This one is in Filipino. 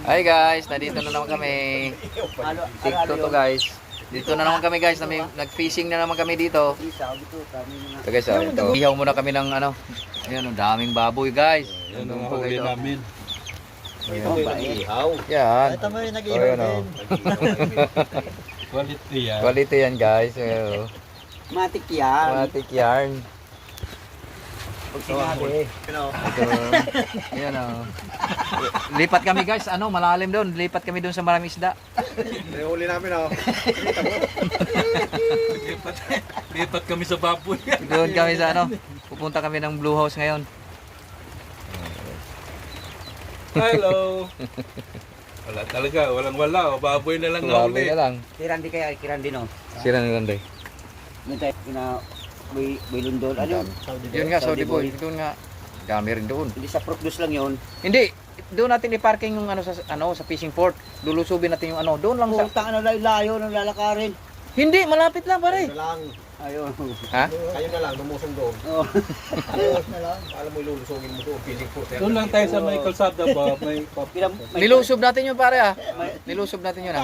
Hi guys, nandito na naman kami. TikTok to guys. Dito na naman kami guys, nag-fishing na naman kami dito. So guys, ito. Ihaw muna kami ng ano. Ayan, ang daming baboy guys. Yan ang huli namin. Ihaw. Yan. Ito mo yung Oh, nag-ihaw yan, oh. din. Quality yan. Quality yan guys. Ayan, oh. Matik yan. Matik yarn. Pag sinabi. Ito. Ayan oh. Lipat kami guys, ano, malalim doon. Lipat kami doon sa maraming isda. Yung huli namin oh. Lipat kami sa baboy. Doon kami sa ano. Pupunta kami ng Blue House ngayon. Hello. Wala talaga, walang-wala. Baboy na lang na Baboy huli. na lang. Kirandi kaya, kirandi no. Sira na lang day. Yung tayo na may lundol. Ano yun? Yun nga, Saudi boy. Doon nga. Dami rin doon. Hindi sa Procdus lang yun. Hindi. Doon natin i-parking yung ano sa fishing port. Lulusubin natin yung ano. Doon lang sa... Putang ano layo ng lalakarin. Hindi, malapit lang pare. Kayo na lang. Ayun. Ha? Kayo na lang, lumusong doon. Oh. Alam mo ilulusongin mo doon, feeling for Doon lang tayo sa may kalsada ba? May May Nilusob natin yun pare ah. Nilusob natin yun ah.